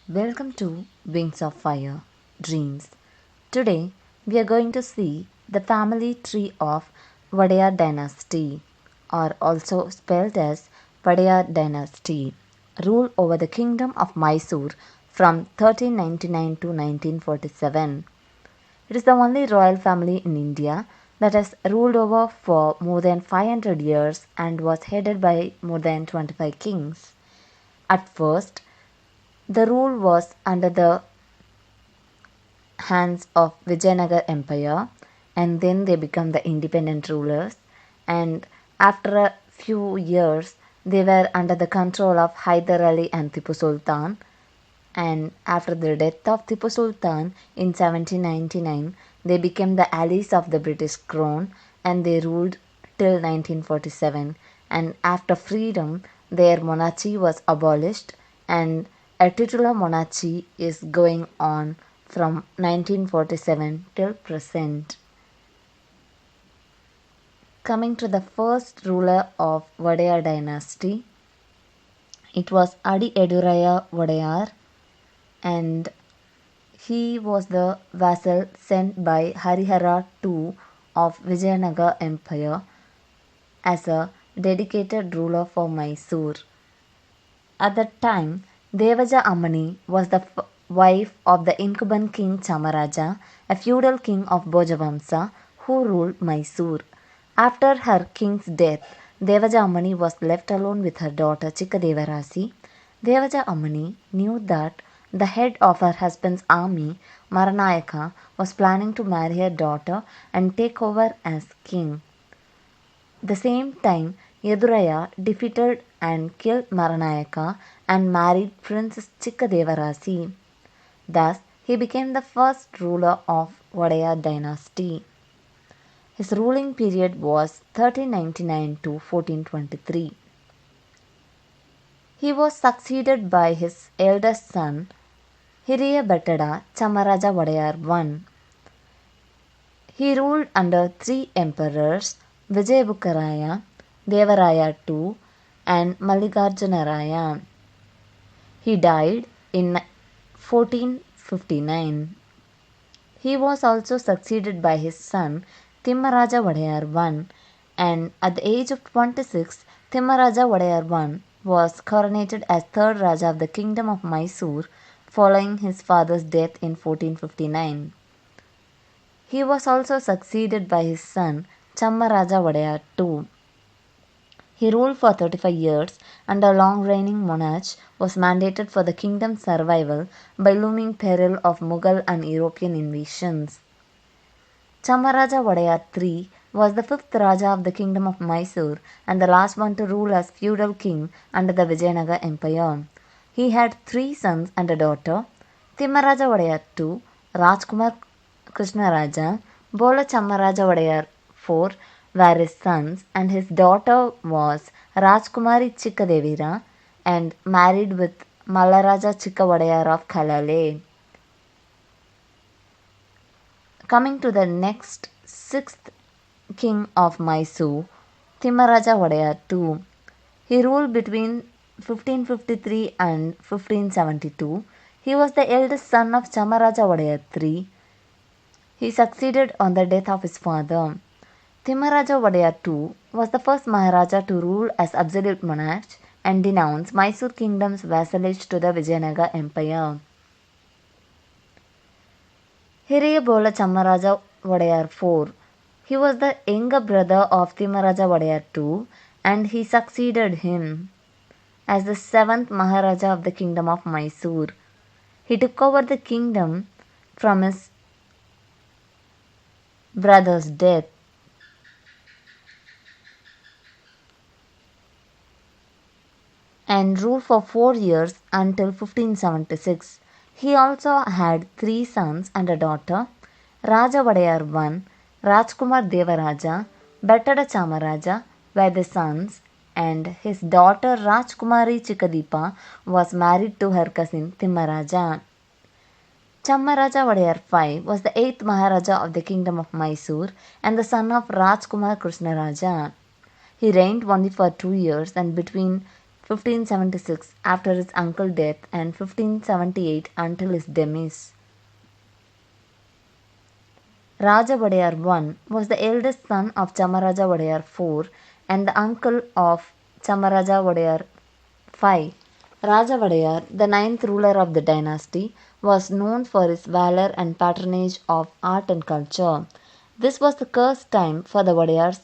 Welcome to Wings of Fire Dreams. Today we are going to see the family tree of Wadaya dynasty, or also spelled as Wadaya dynasty, ruled over the kingdom of Mysore from 1399 to 1947. It is the only royal family in India that has ruled over for more than 500 years and was headed by more than 25 kings. At first, the rule was under the hands of Vijayanagar Empire, and then they become the independent rulers, and after a few years they were under the control of Hyder Ali and Tipu Sultan, and after the death of Tipu Sultan in 1799 they became the allies of the British crown and they ruled till 1947, and after freedom their monarchy was abolished and a titular monarchy is going on from 1947 till present. Coming to the first ruler of Wadaya dynasty, it was Adi Eduraya Wadayar, and he was the vassal sent by Harihara II of Vijayanagar Empire as a dedicated ruler for Mysore. At that time, Devaja Ammani was the wife of the incumbent king Chamaraja, a feudal king of Bojavamsa who ruled Mysore. After her king's death, Devaja Ammani was left alone with her daughter Chikkadevarasi. Devaja Ammani knew that the head of her husband's army, Maranayaka, was planning to marry her daughter and take over as king. The same time, Yeduraya defeated and killed Maranayaka and married Princess Chikkadevarasi. Thus, he became the first ruler of Wadaya dynasty. His ruling period was 1399 to 1423. He was succeeded by his eldest son, Hiriya Bettada Chamaraja Wadayar I. He ruled under three emperors, Vijayabukkaraya, Devaraya II, and Mallikarjunaraya. He died in 1459. He was also succeeded by his son Timmaraja Wadayar I, and at the age of 26, Timmaraja Wadayar I was coronated as third Raja of the Kingdom of Mysore following his father's death in 1459. He was also succeeded by his son Chammaraja Wadayar II. He ruled for 35 years, and a long-reigning monarch was mandated for the kingdom's survival by looming peril of Mughal and European invasions. Chammaraja Wadayar III was the fifth Raja of the kingdom of Mysore and the last one to rule as feudal king under the Vijayanagar Empire. He had three sons and a daughter, Timmaraja Wadayar II, Rajkumar Krishnaraja, Bola Chammaraja Wadayar IV were his sons, and his daughter was Rajkumari Chikkadevira and married with Mallaraja Chikkawadayar of Kalale. Coming to the next sixth king of Mysore, Timmaraja Wadayar II. He ruled between 1553 and 1572. He was the eldest son of Chammaraja Wadayar III. He succeeded on the death of his father. Timmaraja Wadayar II was the first Maharaja to rule as absolute monarch and denounce Mysore kingdom's vassalage to the Vijayanagar Empire. Hiriya Bola Chammaraja Wadayar IV. He was the younger brother of Timmaraja Wadayar II, and he succeeded him as the seventh Maharaja of the kingdom of Mysore. He took over the kingdom from his brother's death. And ruled for 4 years until 1576. He also had three sons and a daughter, Raja Wadayar I, Rajkumar Devaraja, Bettada Chamaraja were the sons, and his daughter Rajkumari Chikkadipa was married to her cousin Timmaraja. Chammaraja Wadayar V was the eighth Maharaja of the kingdom of Mysore and the son of Rajkumar Krishnaraja. He reigned only for 2 years, and between 1576 after his uncle's death and 1578 until his demise. Raja Wadayar I was the eldest son of Chamaraja Wadayar IV and the uncle of Chamaraja Wadayar V. Raja Wadayar, the ninth ruler of the dynasty, was known for his valor and patronage of art and culture. This was the cursed time for the Wadayars.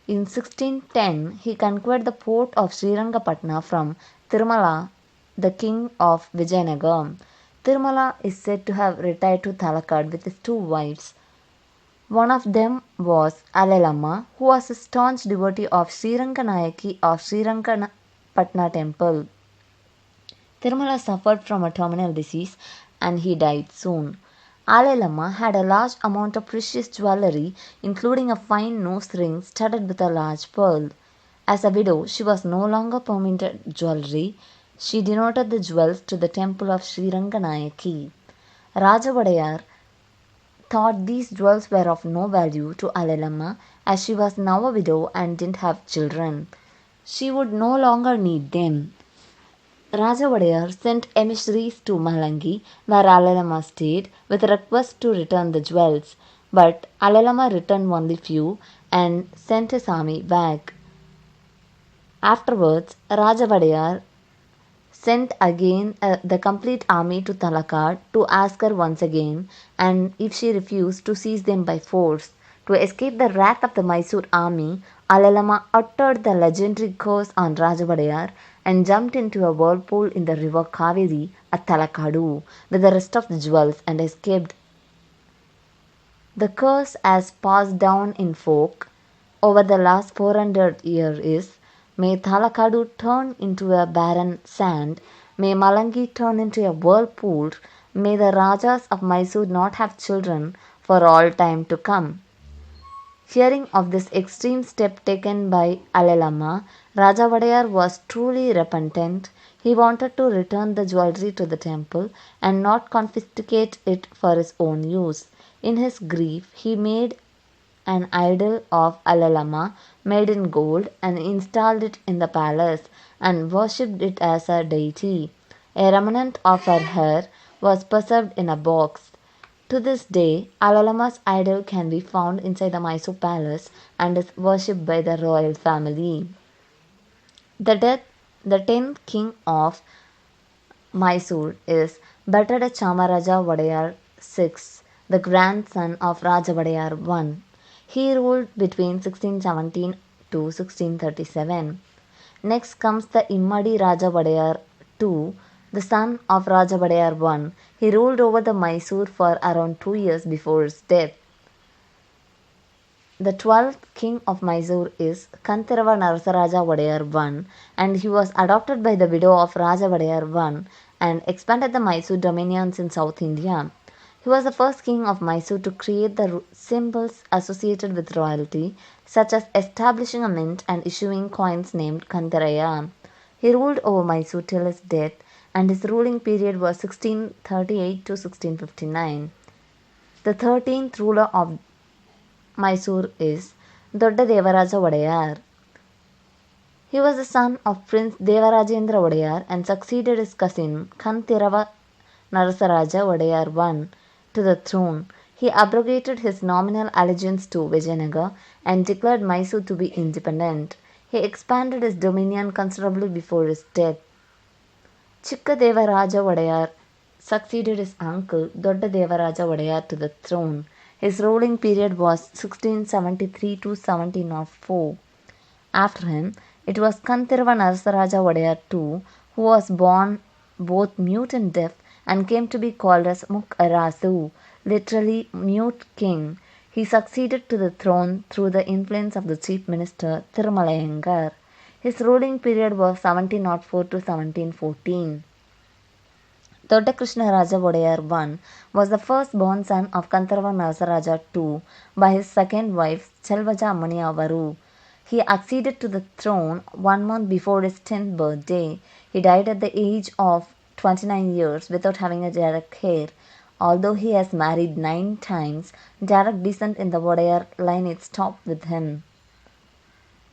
In 1610, he conquered the port of Srirangapatna from Tirumala, the king of Vijayanagar. Tirumala is said to have retired to Talakad with his two wives. One of them was Alalamma, who was a staunch devotee of Sriranganayaki of Srirangapatna temple. Tirumala suffered from a terminal disease and he died soon. Alalamma had a large amount of precious jewellery, including a fine nose ring studded with a large pearl. As a widow, she was no longer permitted jewellery. She denoted the jewels to the temple of Sriranganayaki. Raja Wadayar thought these jewels were of no value to Alalamma as she was now a widow and didn't have children. She would no longer need them. Raja Wadayar sent emissaries to Malangi, where Alalamma stayed, with a request to return the jewels. But Alalamma returned only few and sent his army back. Afterwards, Raja Wadayar sent again the complete army to Talakad to ask her once again, and if she refused, to seize them by force. To escape the wrath of the Mysore army, Alalamma uttered the legendary curse on Raja Wadayar and jumped into a whirlpool in the river Kaveri at Talakadu with the rest of the jewels and escaped. The curse, as passed down in folk over the last 400 years, is: may Talakadu turn into a barren sand, may Malangi turn into a whirlpool, may the Rajas of Mysore not have children for all time to come. Hearing of this extreme step taken by Alalamma, Raja Wadayar was truly repentant. He wanted to return the jewellery to the temple and not confiscate it for his own use. In his grief, he made an idol of Alalamma made in gold and installed it in the palace and worshipped it as a deity. A remnant of her hair was preserved in a box. To this day, Alalamma's idol can be found inside the Mysore palace and is worshipped by the royal family. The 10th king of Mysore is Battada Chamaraja Wadayar VI, the grandson of Raja Wadayar I. He ruled between 1617 to 1637. Next comes the Immadi Raja Wadayar II, the son of Raja Wadayar I. He ruled over the Mysore for around 2 years before his death. The 12th king of Mysore is Kantirava Narasaraja Wadayar I, and he was adopted by the widow of Raja Wadayar I and expanded the Mysore dominions in South India. He was the first king of Mysore to create the symbols associated with royalty, such as establishing a mint and issuing coins named Kantiraya. He ruled over Mysore till his death, and his ruling period was 1638 to 1659. The 13th ruler of Mysore is Dodda Devaraja Wadayar. He was the son of Prince Devarajendra Wadayar and succeeded his cousin Kantirava Narasaraja Wadayar I to the throne. He abrogated his nominal allegiance to Vijayanagar and declared Mysore to be independent. He expanded his dominion considerably before his death. Chikkadevaraja Wadayar succeeded his uncle Dodda Devaraja Wadayar to the throne. His ruling period was 1673 to 1704. After him, it was Kantirava Narasaraja Wadayar II, who was born both mute and deaf and came to be called as Mukkarasu, literally mute king. He succeeded to the throne through the influence of the chief minister Tirumalayangar. His ruling period was 1704 to 1714. Dodda Krishna Raja Wadayar I was the first-born son of Kantirava Narasaraja II by his second wife Chelvaja Ammaniyavaru. He acceded to the throne 1 month before his 10th birthday. He died at the age of 29 years without having a direct heir. Although he has married 9 times, direct descent in the Wadayar line is stopped with him.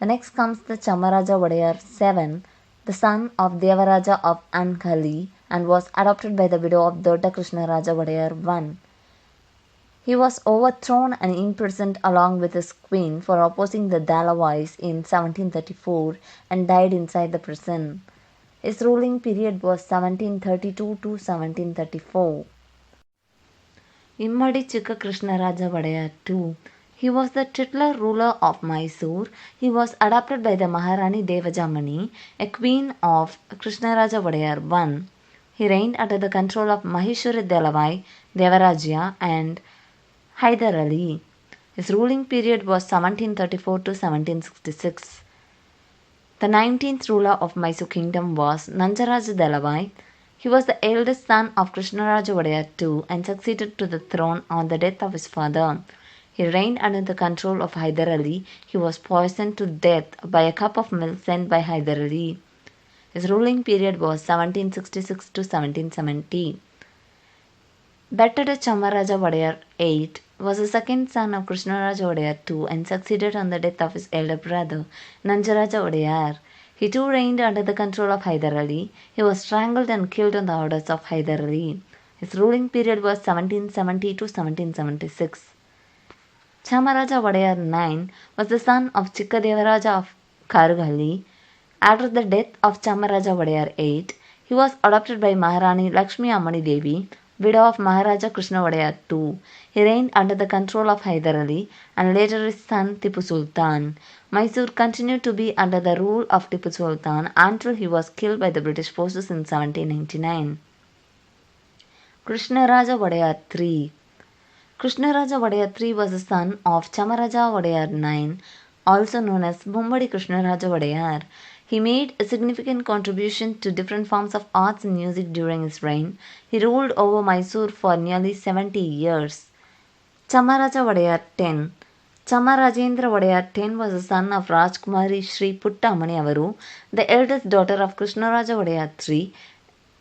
The next comes the Chamaraja Wadayar VII, the son of Devaraja of Ankali, and was adopted by the widow of Dodda Krishnaraja Wadayar I. He was overthrown and imprisoned along with his queen for opposing the Dalawais in 1734 and died inside the prison. His ruling period was 1732 to 1734. Immadi Chikka Krishnaraja Wadayar II. He was the titular ruler of Mysore. He was adopted by the Maharani Devajamani, a queen of Krishnaraja Wadayar I. He reigned under the control of Maheshwari Delavai, Devarajya and Hyder Ali. His ruling period was 1734 to 1766. The 19th ruler of Mysore kingdom was Nanjaraj Delavai. He was the eldest son of Krishnaraja Wadayar II and succeeded to the throne on the death of his father. He reigned under the control of Hyder Ali. He was poisoned to death by a cup of milk sent by Hyder Ali. His ruling period was 1766 to 1770. Bettada Chamaraja Wadayar VIII was the second son of Krishnaraja Wadayar II and succeeded on the death of his elder brother, Nanjaraja Wadayar. He too reigned under the control of Hyder Ali. He was strangled and killed on the orders of Hyder Ali. His ruling period was 1770 to 1776. Chamaraja Wadayar IX was the son of Chikkadevaraja of Karugali. After the death of Chamaraja Wadayar VIII, he was adopted by Maharani Lakshmi Ammani Devi, widow of Maharaja Krishna Wadayar II. He reigned under the control of Hyder Ali and later his son Tipu Sultan. Mysore continued to be under the rule of Tipu Sultan until he was killed by the British forces in 1799. Krishnaraja Wadayar III. Krishnaraja Wadayar III was the son of Chamaraja Wadayar IX, also known as Mummadi Krishnaraja Wadayar. He made a significant contribution to different forms of arts and music during his reign. He ruled over Mysore for nearly 70 years. Chamaraja Wadayar X. Chamarajendra Wadayar X was the son of Rajkumari Sri Puttamani Avaru, the eldest daughter of Krishnaraja Wadayar III,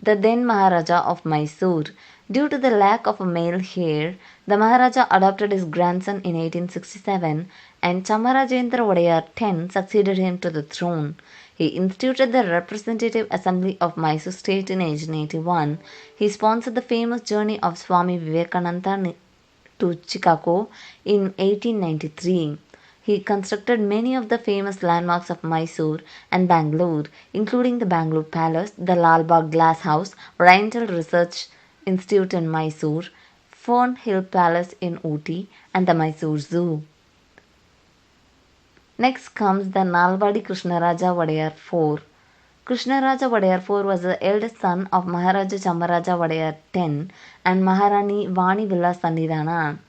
the then Maharaja of Mysore. Due to the lack of a male heir, the Maharaja adopted his grandson in 1867 and Chamarajendra Wadayar X succeeded him to the throne. He instituted the Representative Assembly of Mysore State in 1881. He sponsored the famous journey of Swami Vivekananda to Chicago in 1893. He constructed many of the famous landmarks of Mysore and Bangalore, including the Bangalore Palace, the Lal Bagh Glass House, Oriental Research Institute in Mysore, Fern Hill Palace in Ooty, and the Mysore Zoo. Next comes the Nalwadi Krishnaraja Wadayar IV. Krishnaraja Wadayar IV was the eldest son of Maharaja Chamaraja Wadayar X and Maharani Vani Villa Sannidhana.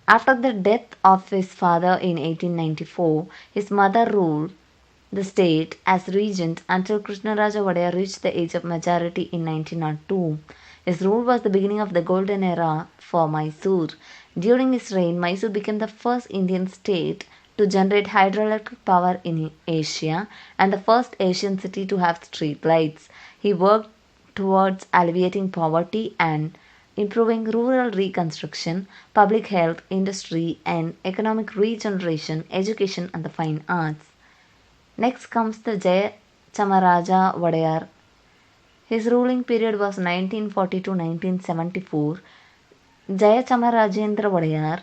After the death of his father in 1894, his mother ruled the state as regent until Krishnaraja Wadayar reached the age of majority in 1902. His rule was the beginning of the golden era for Mysore. During his reign, Mysore became the first Indian state to generate hydroelectric power in Asia and the first Asian city to have street lights. He worked towards alleviating poverty and improving rural reconstruction, public health, industry, and economic regeneration, education, and the fine arts. Next comes the Jaya Chamaraja Wadayar. His ruling period was 1940 to 1974. Jaya Chamarajendra Wadayar,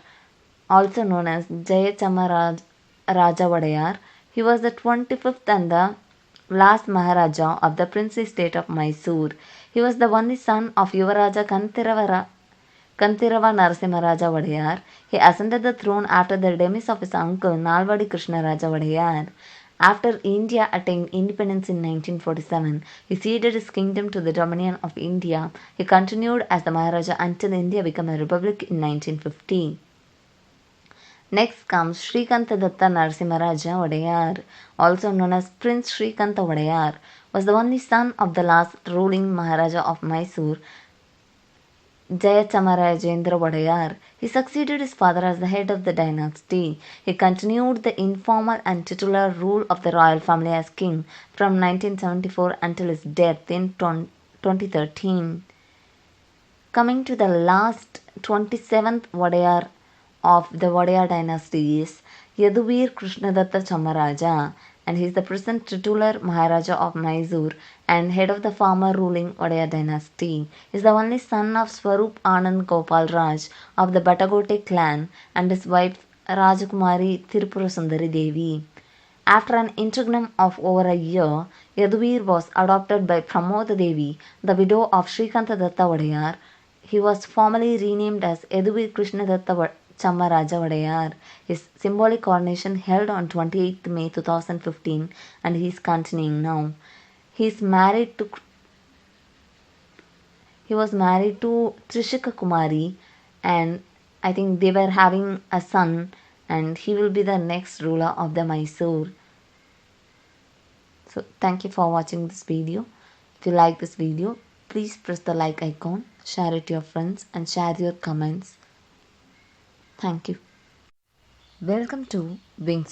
also known as Jaya Chamaraja Wadayar, he was the 25th and the last Maharaja of the princely state of Mysore. He was the only son of Yuvaraja Kantirava Narasimharaja Wadayar. He ascended the throne after the demise of his uncle Nalwadi Krishnaraja Wadayar. After India attained independence in 1947, he ceded his kingdom to the Dominion of India. He continued as the Maharaja until India became a republic in 1950. Next comes Shrikanta Datta Narasimharaja Wadayar, also known as Prince Shrikanta Wadayar, was the only son of the last ruling Maharaja of Mysore, Jaya Chamarajendra Wadayar. He succeeded his father as the head of the dynasty. He continued the informal and titular rule of the royal family as king from 1974 until his death in 2013. Coming to the last 27th Wadayar of the Wadayar dynasty is Yaduveer Krishnadatta Chamaraja. and he is the present titular Maharaja of Mysore and head of the former ruling Wadaya dynasty. He is the only son of Swarup Anand Gopal Raj of the Batagote clan and his wife Rajakumari Tirupura Sundari Devi. After an interregnum of over a year, Yaduvir was adopted by Pramod Devi, the widow of Srikanta Datta Wadayar. He was formally renamed as Yaduvir Krishna Datta Chammaraja Wadayar. His symbolic coronation held on 28th May 2015 and he is continuing now. He was married to Trishika Kumari and I think they were having a son and he will be the next ruler of the Mysore. So thank you for watching this video. If you like this video, please press the like icon, share it to your friends and share your comments. Thank you. Welcome to Wings